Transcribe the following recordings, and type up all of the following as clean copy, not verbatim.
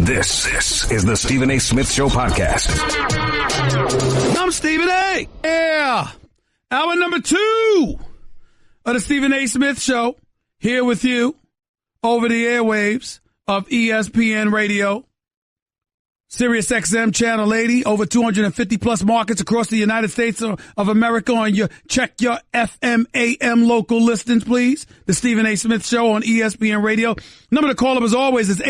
This is the Stephen A. Smith Show podcast. I'm Stephen A. Yeah. Hour number 2 of the Stephen A. Smith Show. Here with you over the airwaves of ESPN Radio. Sirius XM Channel 80, over 250 plus markets across the United States of America. On your check your FM AM local listings, please. The Stephen A. Smith Show on ESPN Radio. Number to call up as always is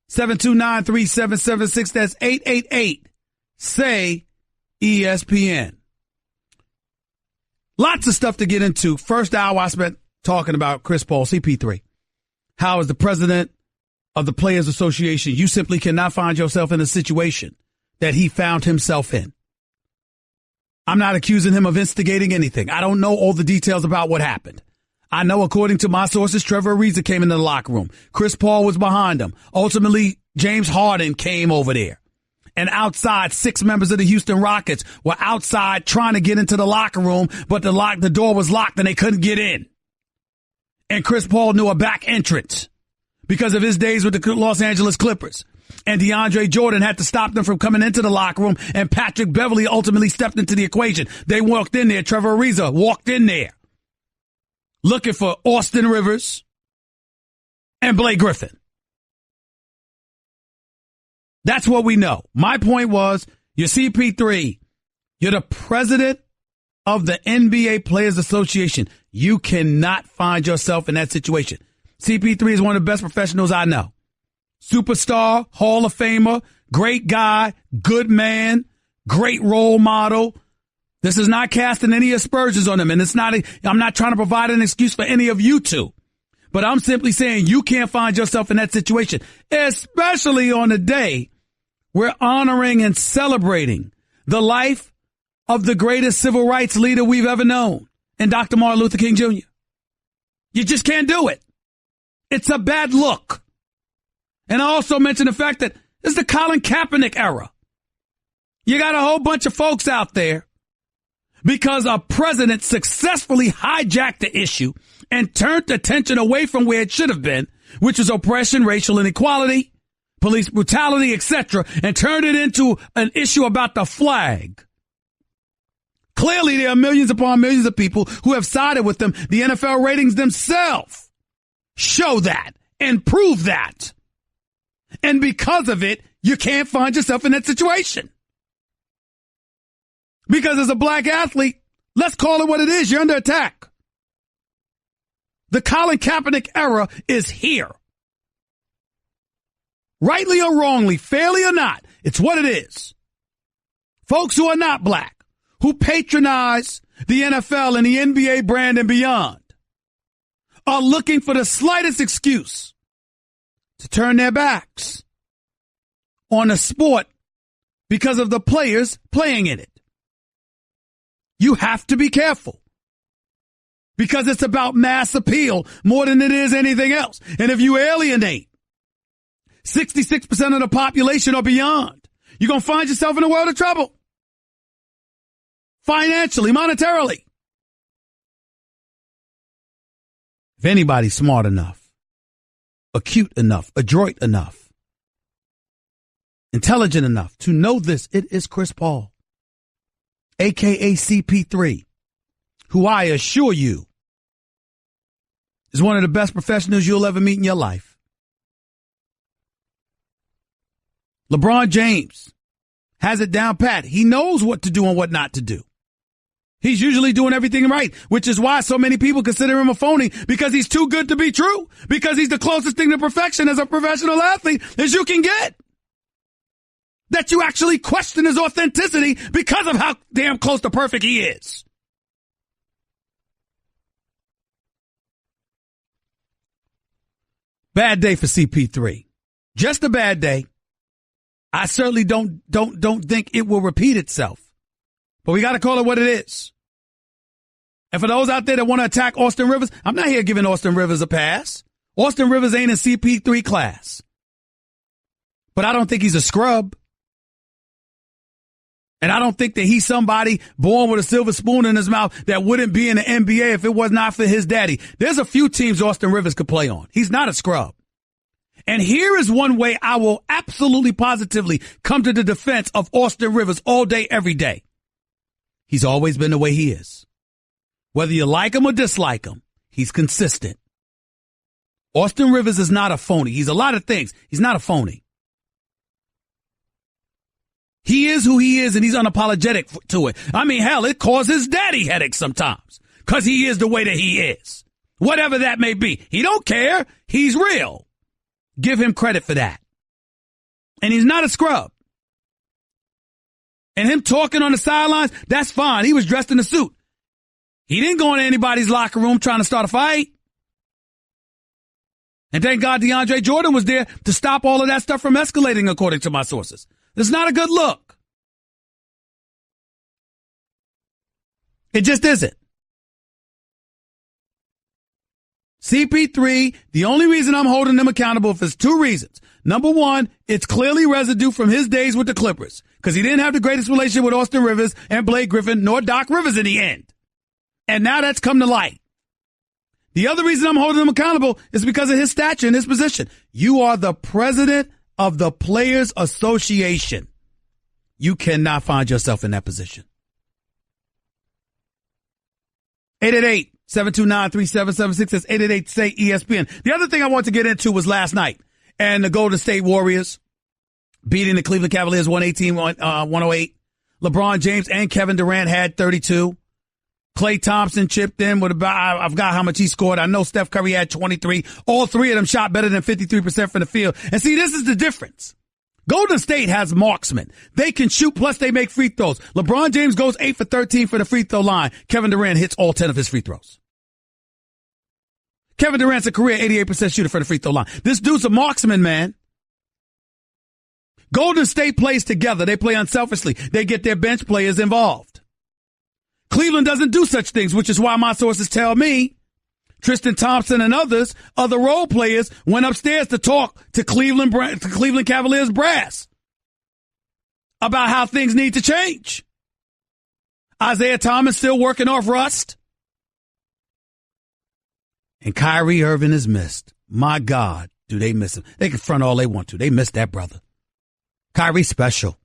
888-729-3776. That's 888-SAY-ESPN. Lots of stuff to get into. First hour I spent talking about Chris Paul, CP3. How is the president of the Players Association, you simply cannot find yourself in a situation that he found himself in. I'm not accusing him of instigating anything. I don't know all the details about what happened. I know, according to my sources, Trevor Ariza came into the locker room. Chris Paul was behind him. Ultimately, James Harden came over there. And outside, 6 members of the Houston Rockets were outside trying to get into the locker room, but the door was locked and they couldn't get in. And Chris Paul knew a back entrance because of his days with the Los Angeles Clippers. And DeAndre Jordan had to stop them from coming into the locker room, and Patrick Beverley ultimately stepped into the equation. They walked in there. Trevor Ariza walked in there looking for Austin Rivers and Blake Griffin. That's what we know. My point was, you're CP3. You're the president of the NBA Players Association. You cannot find yourself in that situation. CP3 is one of the best professionals I know. Superstar, Hall of Famer, great guy, good man, great role model. This is not casting any aspersions on him, and I'm not trying to provide an excuse for any of you two. But I'm simply saying you can't find yourself in that situation, especially on the day we're honoring and celebrating the life of the greatest civil rights leader we've ever known, and Dr. Martin Luther King Jr. You just can't do it. It's a bad look. And I also mentioned the fact that this is the Colin Kaepernick era. You got a whole bunch of folks out there because a president successfully hijacked the issue and turned attention away from where it should have been, which was oppression, racial inequality, police brutality, etc., and turned it into an issue about the flag. Clearly, there are millions upon millions of people who have sided with them. The NFL ratings themselves show that and prove that. And because of it, you can't find yourself in that situation. Because as a black athlete, let's call it what it is. You're under attack. The Colin Kaepernick era is here. Rightly or wrongly, fairly or not, it's what it is. Folks who are not black, who patronize the NFL and the NBA brand and beyond, are looking for the slightest excuse to turn their backs on a sport because of the players playing in it. You have to be careful because it's about mass appeal more than it is anything else. And if you alienate 66% of the population or beyond, you're going to find yourself in a world of trouble. Financially, monetarily. If anybody's smart enough, acute enough, adroit enough, intelligent enough to know this, it is Chris Paul, a.k.a. CP3, who I assure you is one of the best professionals you'll ever meet in your life. LeBron James has it down pat. He knows what to do and what not to do. He's usually doing everything right, which is why so many people consider him a phony, because he's too good to be true, because he's the closest thing to perfection as a professional athlete as you can get. That you actually question his authenticity because of how damn close to perfect he is. Bad day for CP3. Just a bad day. I certainly don't think it will repeat itself. But we got to call it what it is. And for those out there that want to attack Austin Rivers, I'm not here giving Austin Rivers a pass. Austin Rivers ain't in CP3 class. But I don't think he's a scrub. And I don't think that he's somebody born with a silver spoon in his mouth that wouldn't be in the NBA if it was not for his daddy. There's a few teams Austin Rivers could play on. He's not a scrub. And here is one way I will absolutely positively come to the defense of Austin Rivers all day, every day. He's always been the way he is. Whether you like him or dislike him, he's consistent. Austin Rivers is not a phony. He's a lot of things. He's not a phony. He is who he is, and he's unapologetic to it. I mean, hell, it causes daddy headaches sometimes because he is the way that he is. Whatever that may be. He don't care. He's real. Give him credit for that. And he's not a scrub. And him talking on the sidelines, that's fine. He was dressed in a suit. He didn't go into anybody's locker room trying to start a fight. And thank God DeAndre Jordan was there to stop all of that stuff from escalating, according to my sources. It's not a good look. It just isn't. CP3, the only reason I'm holding him accountable is two reasons. Number one, it's clearly residue from his days with the Clippers because he didn't have the greatest relationship with Austin Rivers and Blake Griffin nor Doc Rivers in the end. And now that's come to light. The other reason I'm holding him accountable is because of his stature and his position. You are the president of the Players Association. You cannot find yourself in that position. 888-729-3776. That's 888-SAY-ESPN. The other thing I want to get into was last night and the Golden State Warriors beating the Cleveland Cavaliers 118-108. LeBron James and Kevin Durant had 32. Klay Thompson chipped in with about, I forgot how much he scored. I know Steph Curry had 23. All three of them shot better than 53% from the field. And see, this is the difference. Golden State has marksmen. They can shoot, plus they make free throws. LeBron James goes 8 for 13 for the free throw line. Kevin Durant hits all 10 of his free throws. Kevin Durant's a career 88% shooter for the free throw line. This dude's a marksman, man. Golden State plays together. They play unselfishly. They get their bench players involved. Cleveland doesn't do such things, which is why my sources tell me Tristan Thompson and others, other role players, went upstairs to talk to Cleveland Cavaliers brass about how things need to change. Isaiah Thomas still working off rust. And Kyrie Irving is missed. My God, do they miss him? They can front all they want to. They miss that brother. Kyrie's special.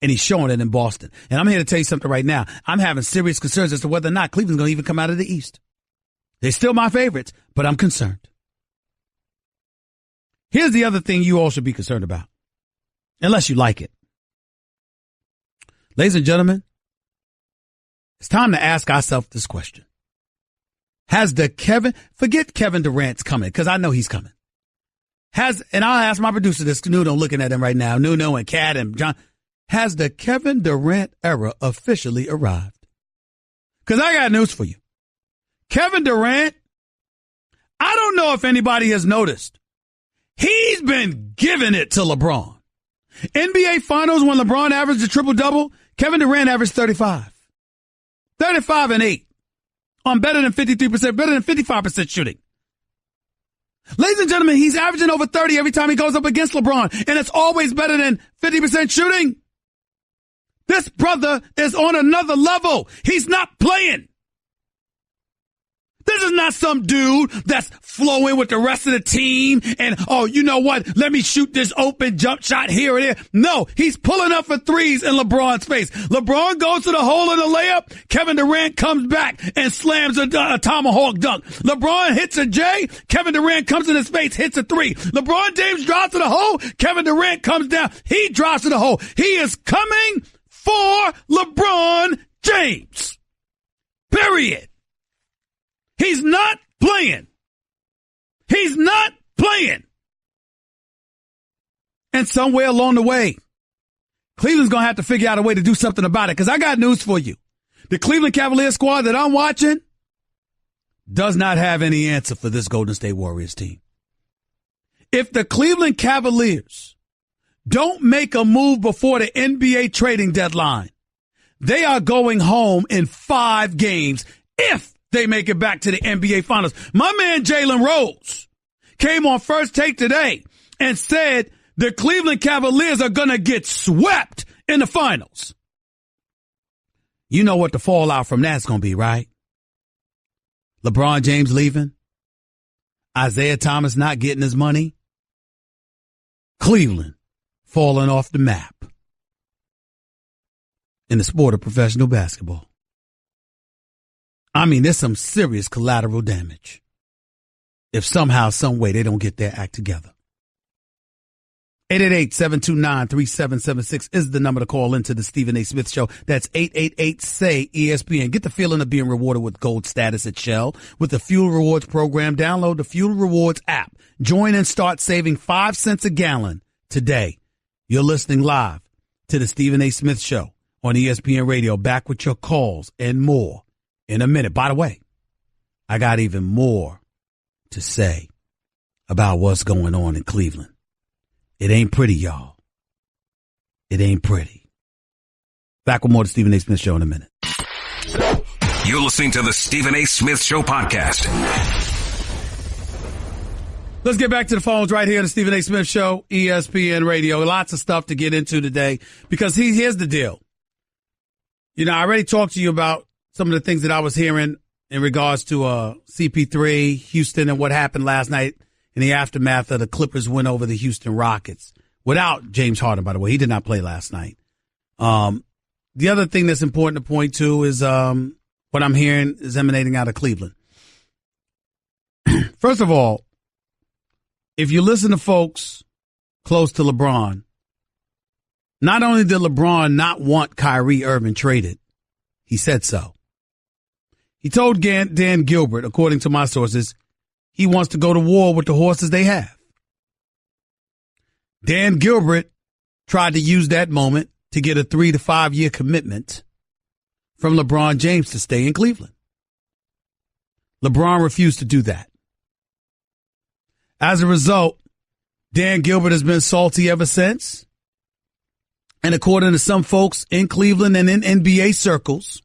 And he's showing it in Boston. And I'm here to tell you something right now. I'm having serious concerns as to whether or not Cleveland's going to even come out of the East. They're still my favorites, but I'm concerned. Here's the other thing you all should be concerned about, unless you like it. Ladies and gentlemen, it's time to ask ourselves this question. Forget Kevin Durant's coming, because I know he's coming. And I'll ask my producer this, Nuno, looking at him right now, Nuno and Kat and John. Has the Kevin Durant era officially arrived? Because I got news for you. Kevin Durant, I don't know if anybody has noticed. He's been giving it to LeBron. NBA Finals, when LeBron averaged a triple-double, Kevin Durant averaged 35. 35 and 8. On better than 53%, better than 55% shooting. Ladies and gentlemen, he's averaging over 30 every time he goes up against LeBron, and it's always better than 50% shooting. This brother is on another level. He's not playing. This is not some dude that's flowing with the rest of the team and, oh, you know what? Let me shoot this open jump shot here and there. No, he's pulling up for threes in LeBron's face. LeBron goes to the hole in the layup. Kevin Durant comes back and slams a tomahawk dunk. LeBron hits a J. Kevin Durant comes in his face, hits a three. LeBron James drops to the hole. Kevin Durant comes down. He drops to the hole. He is coming for LeBron James. Period. He's not playing. He's not playing. And somewhere along the way, Cleveland's going to have to figure out a way to do something about it, because I got news for you. The Cleveland Cavaliers squad that I'm watching does not have any answer for this Golden State Warriors team. If the Cleveland Cavaliers don't make a move before the NBA trading deadline, they are going home in 5 games if they make it back to the NBA Finals. My man Jalen Rose came on First Take today and said the Cleveland Cavaliers are going to get swept in the finals. You know what the fallout from that's going to be, right? LeBron James leaving, Isaiah Thomas not getting his money, Cleveland falling off the map in the sport of professional basketball. I mean, there's some serious collateral damage if somehow, some way they don't get their act together. 888-729-3776 is the number to call into the Stephen A. Smith Show. That's 888-SAY-ESPN. Get the feeling of being rewarded with gold status at Shell with the Fuel Rewards program. Download the Fuel Rewards app. Join and start saving 5 cents a gallon today. You're listening live to the Stephen A. Smith Show on ESPN Radio. Back with your calls and more in a minute. By the way, I got even more to say about what's going on in Cleveland. It ain't pretty, y'all. It ain't pretty. Back with more of the Stephen A. Smith Show in a minute. You're listening to the Stephen A. Smith Show podcast. Let's get back to the phones right here, the Stephen A. Smith Show, ESPN Radio. Lots of stuff to get into today because here's the deal. You know, I already talked to you about some of the things that I was hearing in regards to CP3, Houston, and what happened last night in the aftermath of the Clippers win over the Houston Rockets. Without James Harden, by the way. He did not play last night. The other thing that's important to point to is what I'm hearing is emanating out of Cleveland. First of all, if you listen to folks close to LeBron, not only did LeBron not want Kyrie Irving traded, he said so. He told Dan Gilbert, according to my sources, he wants to go to war with the horses they have. Dan Gilbert tried to use that moment to get a 3 to 5 year commitment from LeBron James to stay in Cleveland. LeBron refused to do that. As a result, Dan Gilbert has been salty ever since. And according to some folks in Cleveland and in NBA circles,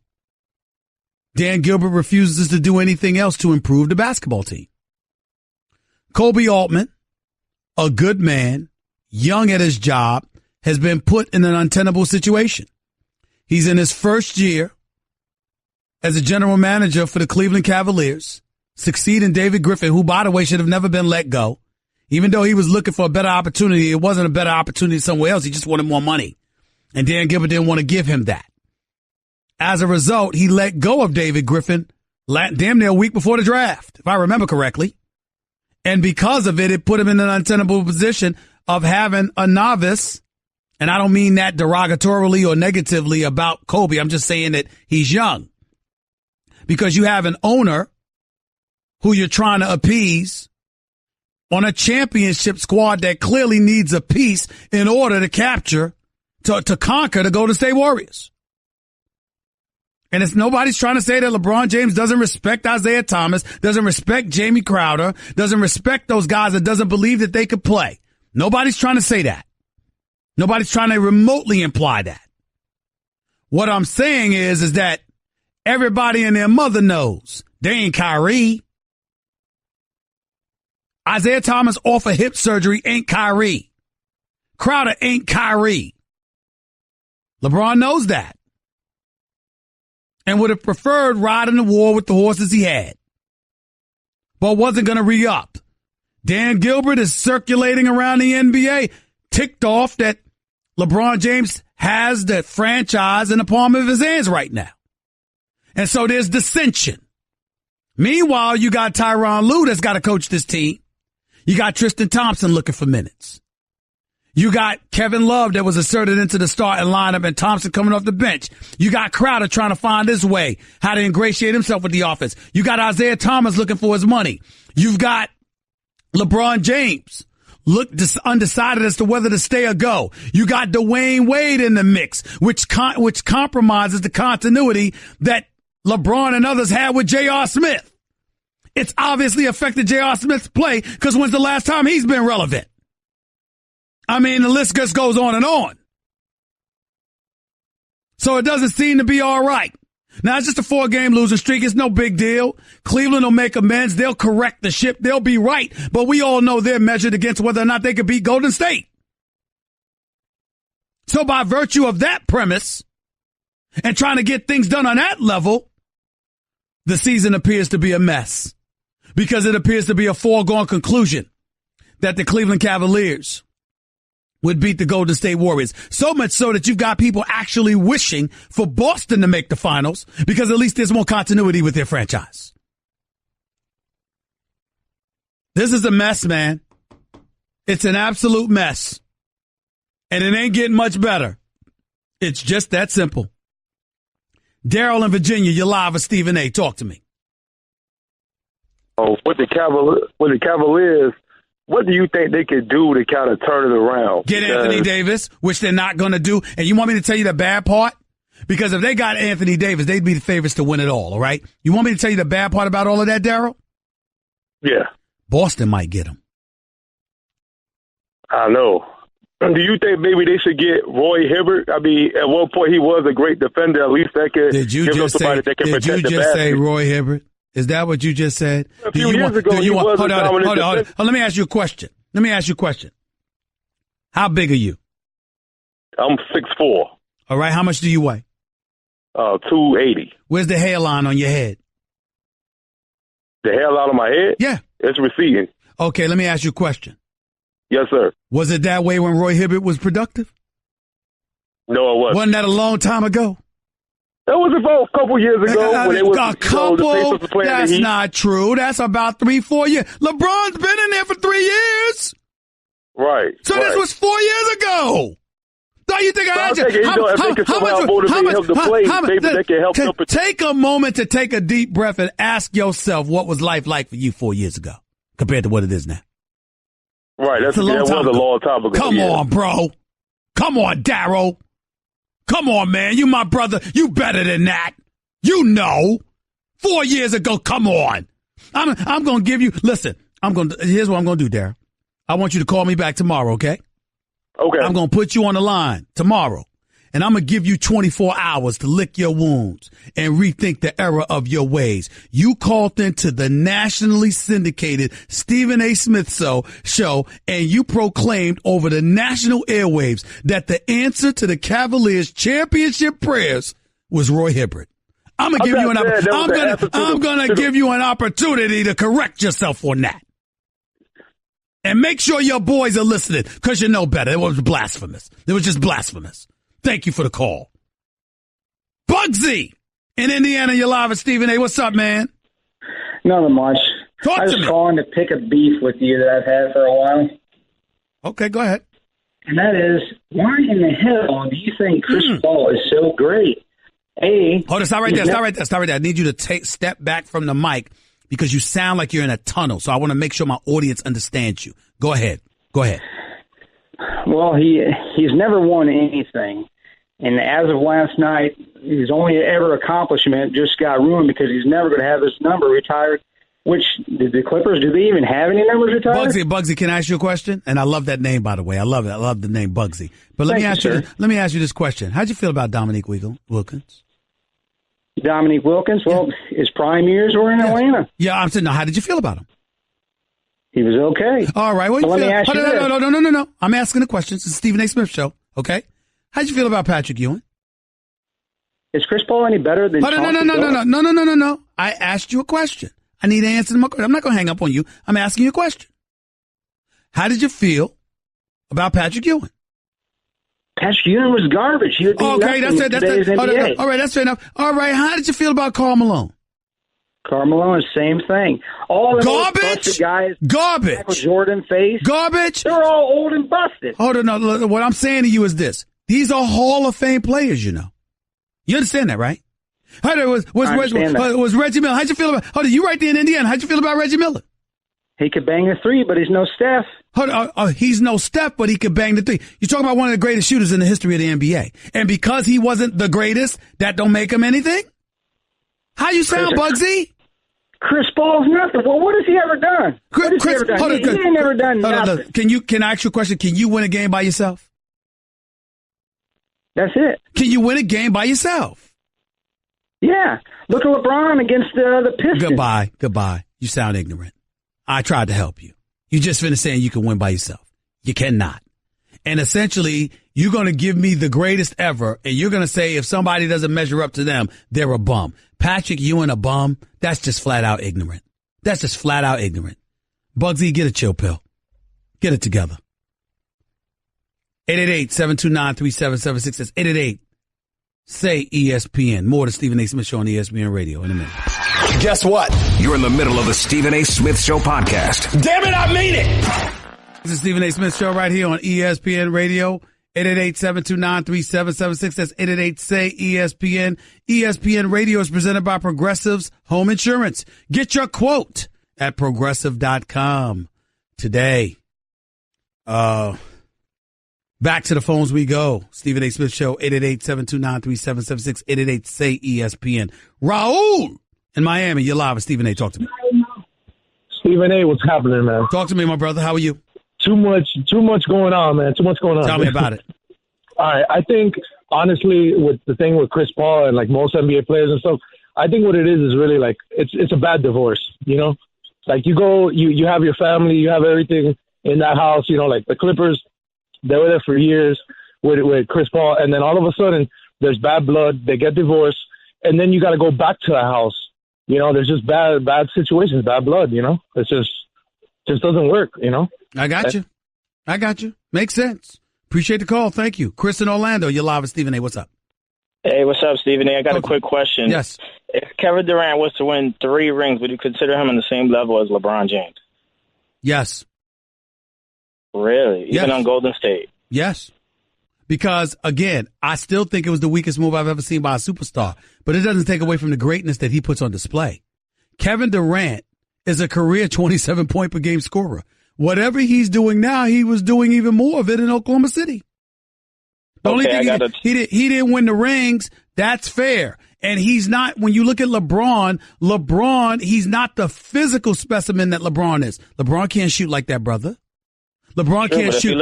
Dan Gilbert refuses to do anything else to improve the basketball team. Kobe Altman, a good man, young at his job, has been put in an untenable situation. He's in his first year as a general manager for the Cleveland Cavaliers, succeeding David Griffin, who, by the way, should have never been let go. Even though he was looking for a better opportunity, it wasn't a better opportunity somewhere else. He just wanted more money. And Dan Gilbert didn't want to give him that. As a result, he let go of David Griffin damn near a week before the draft, if I remember correctly. And because of it, it put him in an untenable position of having a novice. And I don't mean that derogatorily or negatively about Kobe. I'm just saying that he's young. Because you have an owner who you're trying to appease on a championship squad that clearly needs a piece in order to to conquer the Golden State Warriors. And it's nobody's trying to say that LeBron James doesn't respect Isaiah Thomas, doesn't respect Jamie Crowder, doesn't respect those guys that doesn't believe that they could play. Nobody's trying to say that. Nobody's trying to remotely imply that. What I'm saying is that everybody and their mother knows they ain't Kyrie. Isaiah Thomas off of hip surgery ain't Kyrie. Crowder ain't Kyrie. LeBron knows that. And would have preferred riding the war with the horses he had. But wasn't going to re-up. Dan Gilbert is circulating around the NBA, ticked off that LeBron James has the franchise in the palm of his hands right now. And so there's dissension. Meanwhile, you got Tyronn Lue that's got to coach this team. You got Tristan Thompson looking for minutes. You got Kevin Love that was asserted into the starting lineup and Thompson coming off the bench. You got Crowder trying to find his way, how to ingratiate himself with the offense. You got Isaiah Thomas looking for his money. You've got LeBron James undecided as to whether to stay or go. You got Dwayne Wade in the mix, which compromises the continuity that LeBron and others had with J.R. Smith. It's obviously affected J.R. Smith's play because when's the last time he's been relevant? I mean, the list just goes on and on. So it doesn't seem to be all right. Now, it's just a 4-game losing streak. It's no big deal. Cleveland will make amends. They'll correct the ship. They'll be right. But we all know they're measured against whether or not they could beat Golden State. So by virtue of that premise and trying to get things done on that level, the season appears to be a mess because it appears to be a foregone conclusion that the Cleveland Cavaliers would beat the Golden State Warriors. So much so that you've got people actually wishing for Boston to make the finals because at least there's more continuity with their franchise. This is a mess, man. It's an absolute mess. And it ain't getting much better. It's just that simple. Daryl in Virginia, you're live with Stephen A. Talk to me. Oh, with the Cavaliers, what do you think they could do to kind of turn it around? Get Anthony Davis, which they're not going to do. And you want me to tell you the bad part? Because if they got Anthony Davis, they'd be the favorites to win it all right? You want me to tell you the bad part about all of that, Daryl? Yeah. Boston might get him. I know. Do you think maybe they should get Roy Hibbert? I mean, at one point he was a great defender. At least that could Did you give just somebody that can did protect you the just basket. say Roy Hibbert? Is that what you just said? A few years ago, he was a dominant defender. Let me ask you a question. How big are you? I'm 6'4". All right. How much do you weigh? 280. Where's the hairline on your head? The hairline on my head? Yeah. It's receding. Okay. Let me ask you a question. Yes, sir. Was it that way when Roy Hibbert was productive? No, it wasn't. Wasn't that a long time ago? That was about a couple years ago when they was a couple. That's not true. That's about 3-4 years. LeBron's been in there for 3 years. Right. So right. this was 4 years ago. Don't you think I had you? Take a moment to take a deep breath and ask yourself what was life like for you 4 years ago compared to what it is now. Right. That was a long time ago. Come on, bro. Come on, Darryl. Come on, man. You my brother. You better than that. You know. 4 years ago. Come on. I'm going to give you. Listen. Here's what I'm going to do, Darryl. I want you to call me back tomorrow, okay? Okay. I'm going to put you on the line tomorrow. And I'm going to give you 24 hours to lick your wounds and rethink the error of your ways. You called into the nationally syndicated Stephen A. Smith show, and you proclaimed over the national airwaves that the answer to the Cavaliers' championship prayers was Roy Hibbert. I'm going to give you an opportunity to correct yourself on that. And make sure your boys are listening, because you know better. It was blasphemous. It was just blasphemous. Thank you for the call. Bugsy in Indiana, you're live with Stephen A. What's up, man? Nothing much. I was calling to pick a beef with you that I've had for a while. Okay, go ahead. And that is, why in the hell do you think Chris Paul is so great? Hold on, stop right there. I need you to step back from the mic because you sound like you're in a tunnel. So I want to make sure my audience understands you. Go ahead. Well, he's never won anything. And as of last night, his only ever accomplishment just got ruined because he's never going to have his number retired. Which, the Clippers, do they even have any numbers retired? Bugsy, can I ask you a question? And I love that name, by the way. I love it. I love the name Bugsy. But let me ask you this question. How'd you feel about Dominique Wilkins? Dominique Wilkins? Well, his prime years were in Atlanta. Yeah, I'm saying, no, how did you feel about him? He was okay. All right. Well, let me ask you this. No. I'm asking the questions. It's the Stephen A. Smith show. Okay. How'd you feel about Patrick Ewing? Is Chris Paul any better than No. I asked you a question. I need to answer my question. I'm not going to hang up on you. I'm asking you a question. How did you feel about Patrick Ewing? Patrick Ewing was garbage. He would be okay, that's it. All right, that's fair enough. All right, how did you feel about Karl Malone? Karl Malone, same thing. All the garbage guys, garbage. Michael Jordan face, garbage. They're all old and busted. Hold on, no. What I'm saying to you is this: these are Hall of Fame players. You know, you understand that, right? Was Reggie Miller? How'd you feel about? Hold on, you right there in Indiana. How'd you feel about Reggie Miller? He could bang the three, but he's no Steph. He's no Steph, but he could bang the three. You're talking about one of the greatest shooters in the history of the NBA, and because he wasn't the greatest, that don't make him anything. How you sound, Bugsy? Chris Paul's nothing. Well, what has he ever done? He ain't never done nothing. Can I ask you a question? Can you win a game by yourself? That's it. Can you win a game by yourself? Yeah. Look at LeBron against the Pistons. Goodbye. You sound ignorant. I tried to help you. You just finished saying you can win by yourself. You cannot. And essentially, you're going to give me the greatest ever, and you're going to say if somebody doesn't measure up to them, they're a bum. Patrick Ewing a bum? That's just flat out ignorant. Bugsy, get a chill pill. Get it together. 888-729-3776. That's 888-SAY-ESPN. More to Stephen A. Smith Show on ESPN Radio in a minute. Guess what? You're in the middle of the Stephen A. Smith Show podcast. Damn it, I mean it! This is Stephen A. Smith Show right here on ESPN Radio. 888-729-3776. That's 888-SAY-ESPN. ESPN Radio is presented by Progressive's Home Insurance. Get your quote at Progressive.com today. Back to the phones we go. Stephen A. Smith Show, 888-729-3776, 888-SAY-ESPN. Raul in Miami, you're live with Stephen A. Talk to me. Stephen A., what's happening, man? Talk to me, my brother. How are you? Too much going on, man. Too much going on. Tell me about it. All right. I think, honestly, with the thing with Chris Paul and, like, most NBA players and stuff, I think what it is really, like, it's a bad divorce, you know? Like, you have your family, you have everything in that house, you know, like the Clippers, they were there for years with Chris Paul, and then all of a sudden there's bad blood, they get divorced, and then you got to go back to that house. You know, there's just bad situations, bad blood, you know? It's just doesn't work, you know? I got you. Makes sense. Appreciate the call. Thank you. Chris in Orlando, you're live with Stephen A. What's up? Hey, what's up, Stephen A? I got a quick question. Yes. If Kevin Durant was to win 3 rings, would you consider him on the same level as LeBron James? Yes. Really? Yes. Even on Golden State? Yes. Because, again, I still think it was the weakest move I've ever seen by a superstar. But it doesn't take away from the greatness that he puts on display. Kevin Durant is a career 27-point per game scorer. Whatever he's doing now, he was doing even more of it in Oklahoma City. The only thing he didn't win the rings, that's fair. And he's not, when you look at LeBron, he's not the physical specimen that LeBron is. LeBron can't shoot like that, brother. LeBron can't shoot.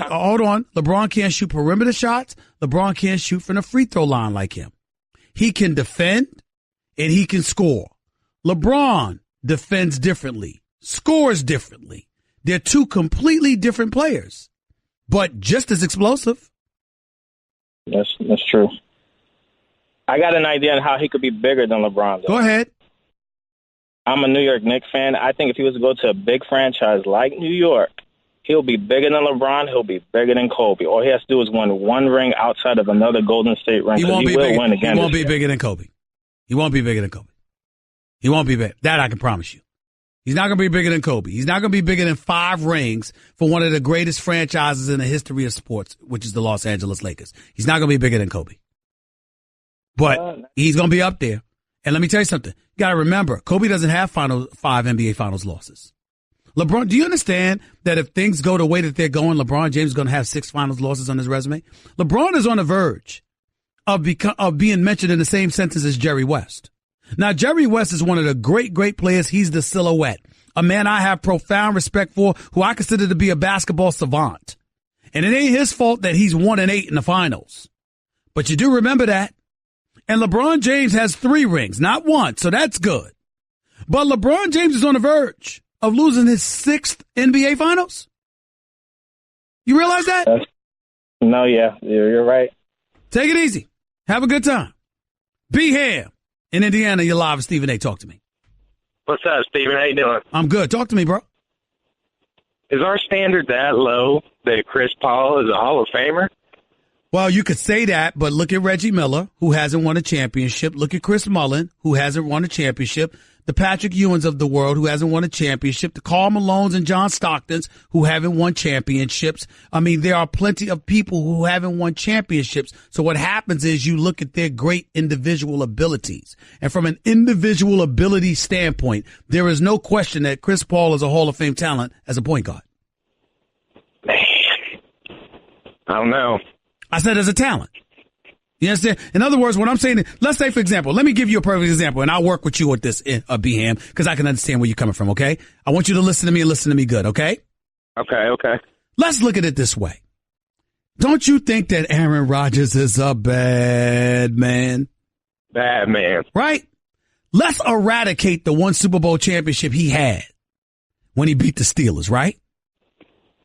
Hold on. LeBron can't shoot perimeter shots. LeBron can't shoot from the free throw line like him. He can defend and he can score. LeBron defends differently, scores differently. They're two completely different players, but just as explosive. That's true. I got an idea on how he could be bigger than LeBron, though. Go ahead. I'm a New York Knicks fan. I think if he was to go to a big franchise like New York, he'll be bigger than LeBron. He'll be bigger than Kobe. All he has to do is win one ring outside of another Golden State ring. He won't be bigger than Kobe. He won't be bigger than Kobe. He won't be bigger. That I can promise you. He's not going to be bigger than Kobe. He's not going to be bigger than 5 rings for one of the greatest franchises in the history of sports, which is the Los Angeles Lakers. He's not going to be bigger than Kobe. But he's going to be up there. And let me tell you something. You got to remember, Kobe doesn't have 5 NBA Finals losses. LeBron, do you understand that if things go the way that they're going, LeBron James is going to have 6 Finals losses on his resume? LeBron is on the verge of being mentioned in the same sentence as Jerry West. Now, Jerry West is one of the great players. He's the silhouette, a man I have profound respect for, who I consider to be a basketball savant. And it ain't his fault that he's 1-8 in the finals. But you do remember that. And LeBron James has 3 rings, not 1, so that's good. But LeBron James is on the verge of losing his 6th NBA Finals. You realize that? No, yeah, you're right. Take it easy. Have a good time. Be here. In Indiana, you're live with Stephen A. Talk to me. What's up, Stephen? How you doing? I'm good. Talk to me, bro. Is our standard that low that Chris Paul is a Hall of Famer? Well, you could say that, but look at Reggie Miller, who hasn't won a championship. Look at Chris Mullin, who hasn't won a championship. The Patrick Ewings of the world, who hasn't won a championship. The Karl Malones and John Stocktons, who haven't won championships. I mean, there are plenty of people who haven't won championships. So what happens is you look at their great individual abilities. And from an individual ability standpoint, there is no question that Chris Paul is a Hall of Fame talent as a point guard. Man, I don't know. I said as a talent. You understand? In other words, what I'm saying, let's say, for example, let me give you a perfect example, and I'll work with you with this, Beham, because I can understand where you're coming from, okay? I want you to listen to me and listen to me good, okay? Okay. Let's look at it this way. Don't you think that Aaron Rodgers is a bad man? Bad man. Right? Let's eradicate the 1 Super Bowl championship he had when he beat the Steelers, right?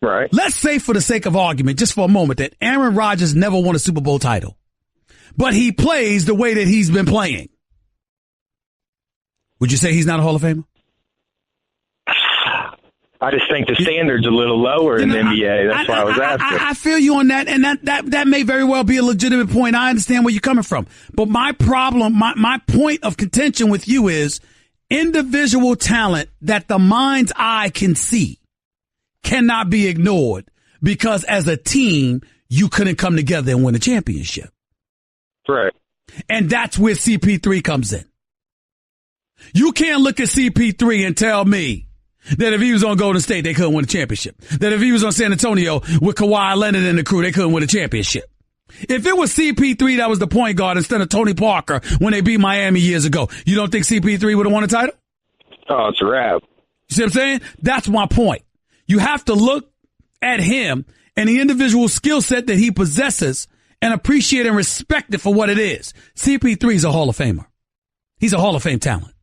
Right. Let's say, for the sake of argument, just for a moment, that Aaron Rodgers never won a Super Bowl title. But he plays the way that he's been playing. Would you say he's not a Hall of Famer? I just think the standard's a little lower in the NBA. That's why I was asking. I feel you on that, and that may very well be a legitimate point. I understand where you're coming from. But my problem, my point of contention with you is individual talent that the mind's eye can see cannot be ignored because as a team, you couldn't come together and win a championship. Right. And that's where CP3 comes in. You can't look at CP3 and tell me that if he was on Golden State, they couldn't win a championship. That if he was on San Antonio with Kawhi Leonard and the crew, they couldn't win a championship. If it was CP3 that was the point guard instead of Tony Parker when they beat Miami years ago, you don't think CP3 would have won a title? Oh, it's a wrap. You see what I'm saying? That's my point. You have to look at him and the individual skill set that he possesses and appreciate and respect it for what it is. CP3 is a Hall of Famer. He's a Hall of Fame talent.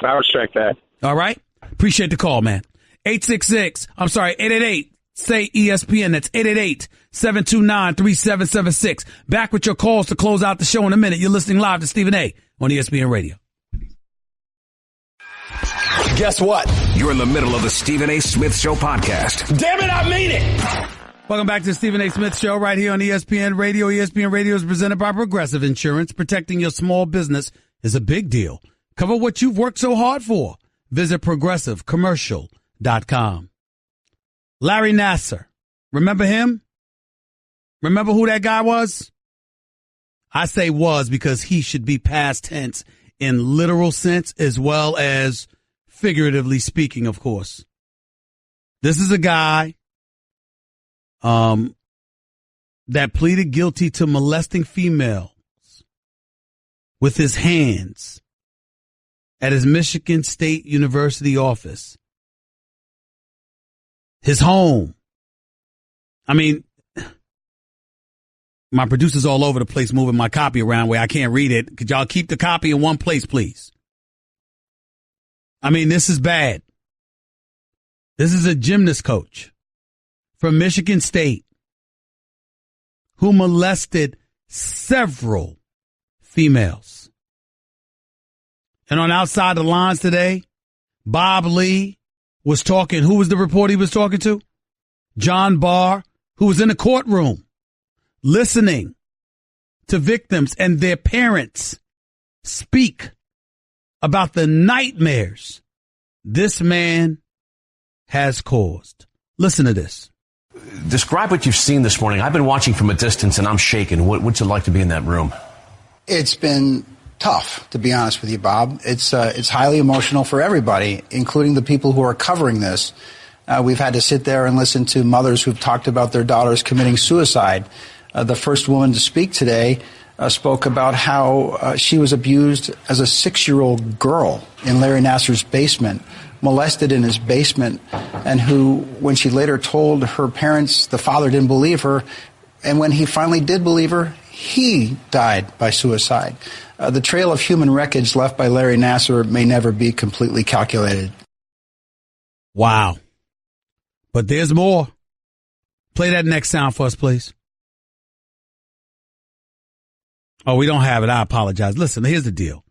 I respect that. All right? Appreciate the call, man. 888-SAY-ESPN. That's 888-729-3776. Back with your calls to close out the show in a minute. You're listening live to Stephen A. on ESPN Radio. Guess what? You're in the middle of the Stephen A. Smith Show podcast. Damn it, I mean it! Welcome back to the Stephen A. Smith Show right here on ESPN Radio. ESPN Radio is presented by Progressive Insurance. Protecting your small business is a big deal. Cover what you've worked so hard for. Visit progressivecommercial.com. Larry Nassar. Remember him? Remember who that guy was? I say was because he should be past tense in literal sense as well as figuratively speaking, of course. This is a guy that pleaded guilty to molesting females with his hands at his Michigan State University office, his home. I mean, my producer's all over the place moving my copy around where I can't read it. Could y'all keep the copy in one place, please? I mean, this is bad. This is a gymnast coach from Michigan State who molested several females. And on Outside the Lines today, Bob Lee was talking. Who was the report he was talking to? John Barr, who was in the courtroom listening to victims and their parents speak about the nightmares this man has caused. Listen to this. Describe what you've seen this morning. I've been watching from a distance and I'm shaken. What's it like to be in that room? It's been tough, to be honest with you, Bob. It's highly emotional for everybody, including the people who are covering this. We've had to sit there and listen to mothers who've talked about their daughters committing suicide. The first woman to speak today spoke about how she was abused as a 6-year-old girl in Larry Nassar's basement, molested in his basement, and who, when she later told her parents, the father didn't believe her, and when he finally did believe her, he died by suicide. The trail of human wreckage left by Larry Nassar may never be completely calculated. Wow. But there's more. Play that next sound for us, please. Oh, we don't have it. I apologize. Listen, here's the deal.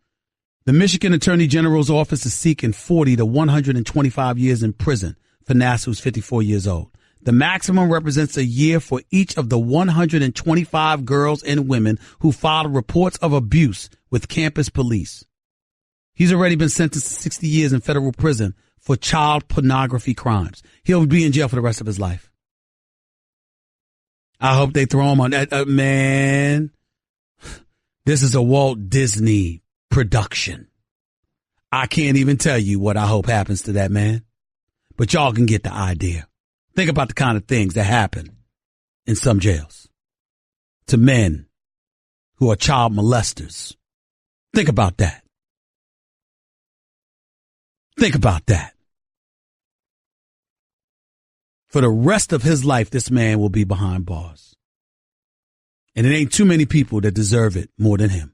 The Michigan Attorney General's office is seeking 40 to 125 years in prison for Nassar, who's 54 years old. The maximum represents a year for each of the 125 girls and women who filed reports of abuse with campus police. He's already been sentenced to 60 years in federal prison for child pornography crimes. He'll be in jail for the rest of his life. I hope they throw him on that. Man, this is a Walt Disney production. I can't even tell you what I hope happens to that man, but y'all can get the idea. Think about the kind of things that happen in some jails to men who are child molesters. Think about that. Think about that. For the rest of his life, this man will be behind bars. And it ain't too many people that deserve it more than him.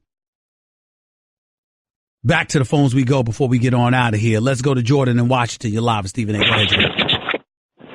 Back to the phones we go before we get on out of here. Let's go to Jordan in Washington. You're live with Stephen A. Go ahead, Jordan.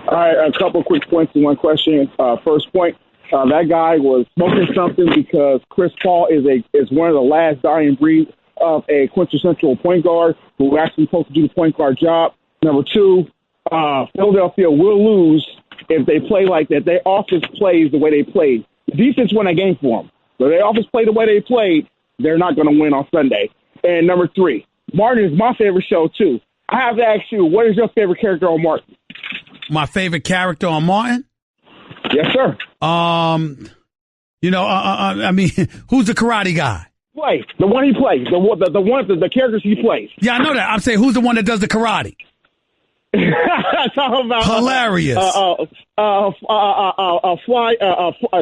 All right, a couple quick points and one question. First point, that guy was smoking something because Chris Paul is one of the last dying breeds of a quintessential point guard who actually supposed to do the point guard job. Number two, Philadelphia will lose if they play like that. Their offense plays the way they played. The defense won a game for them. But their offense played the way they played, they're not going to win on Sunday. And number 3, Martin is my favorite show, too. I have to ask you, what is your favorite character on Martin? My favorite character on Martin? Yes, sir. I mean, who's the karate guy? The one he plays. The characters he plays. Yeah, I know that. I'm saying, who's the one that does the karate? Talking about hilarious.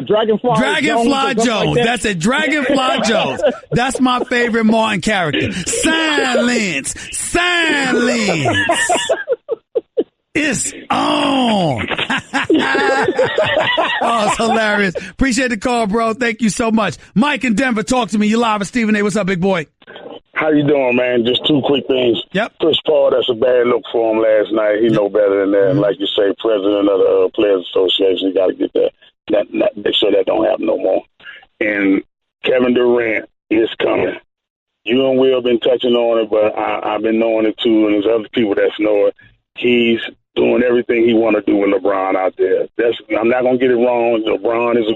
Dragonfly Jones. Like That's it. Dragonfly Jones. That's my favorite Martin character. Silence. It's on. Oh, it's hilarious. Appreciate the call, bro. Thank you so much. Mike in Denver, talk to me. You live with Stephen A. What's up, big boy? How you doing, man? Just 2 quick things. Yep. Chris Paul, that's a bad look for him last night. He know better than that. Mm-hmm. Like you say, president of the Players Association, you got to get that. Make sure that don't happen no more. And Kevin Durant is coming. You and Will have been touching on it, but I've been knowing it too, and there's other people that know it. He's doing everything he want to do with LeBron out there. I'm not going to get it wrong. LeBron is,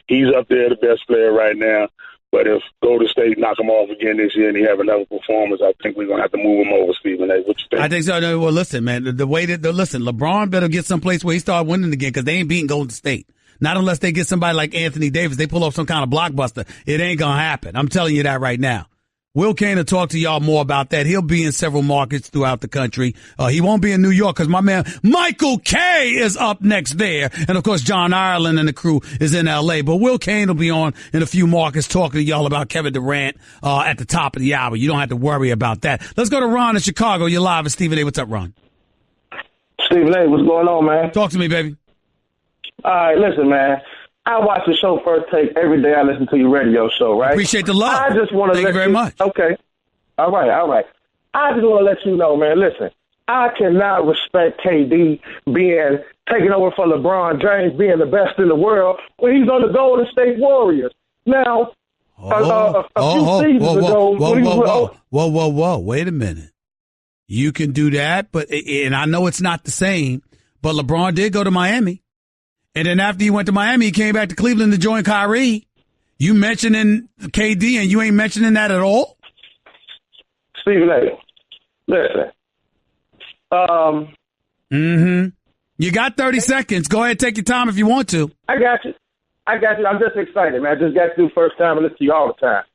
he's up there, the best player right now. But if Golden State knock him off again this year and he have another performance, I think we're going to have to move him over, Stephen A. What you think? I think so. No, well, listen, man, the way that, LeBron better get someplace where he start winning again because they ain't beating Golden State. Not unless they get somebody like Anthony Davis. They pull off some kind of blockbuster. It ain't going to happen. I'm telling you that right now. Will Kane will talk to y'all more about that. He'll be in several markets throughout the country. He won't be in New York because my man Michael K is up next there. And, of course, John Ireland and the crew is in L.A. But Will Kane will be on in a few markets talking to y'all about Kevin Durant at the top of the hour. You don't have to worry about that. Let's go to Ron in Chicago. You're live with Stephen A. What's up, Ron? Stephen A., what's going on, man? Talk to me, baby. All right, listen, man. I watch the show First Take every day. I listen to your radio show, right? Appreciate the love. I just want to Thank you very much. Okay. All right. I just want to let you know, man, listen, I cannot respect KD being taking over for LeBron James being the best in the world when he's on the Golden State Warriors. Now, a few seasons ago, Whoa. Wait a minute. You can do that, and I know it's not the same, but LeBron did go to Miami. And then after he went to Miami, he came back to Cleveland to join Kyrie. You mentioning KD and you ain't mentioning that at all? Stephen A., listen. You got 30 seconds. Go ahead, take your time if you want to. I got you. I'm just excited, man. I just got to do first time and listen to you all the time.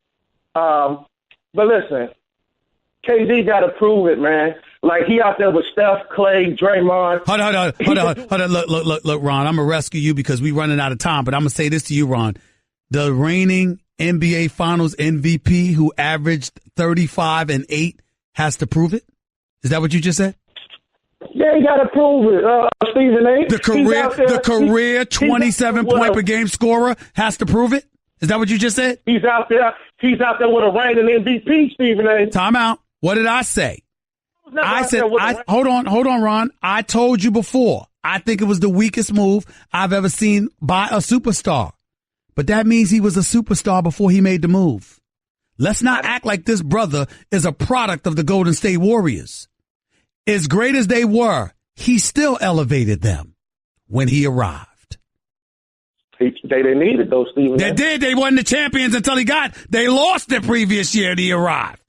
But listen, KD got to prove it, man. Like, he out there with Steph, Clay, Draymond. Hold on. Look, Ron, I'm going to rescue you because we're running out of time. But I'm going to say this to you, Ron. The reigning NBA Finals MVP who averaged 35 and 8 has to prove it? Is that what you just said? Yeah, he got to prove it, Stephen A. The career 27-point per game scorer has to prove it? Is that what you just said? He's out there with a reigning MVP, Stephen A. Time out. What did I say? Hold on, Ron. I told you before, I think it was the weakest move I've ever seen by a superstar. But that means he was a superstar before he made the move. Let's not act like this brother is a product of the Golden State Warriors. As great as they were, he still elevated them when he arrived. They didn't need it, though, Stephen. They did. They wasn't the champions until they lost the previous year and he arrived.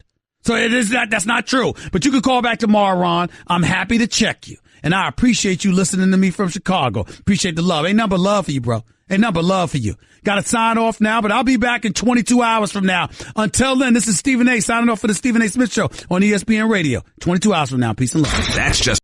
So that's not true. But you can call back tomorrow, Ron. I'm happy to check you. And I appreciate you listening to me from Chicago. Appreciate the love. Ain't nothing but love for you, bro. Ain't nothing but love for you. Got to sign off now, but I'll be back in 22 hours from now. Until then, this is Stephen A. signing off for the Stephen A. Smith Show on ESPN Radio. 22 hours from now. Peace and love. That's just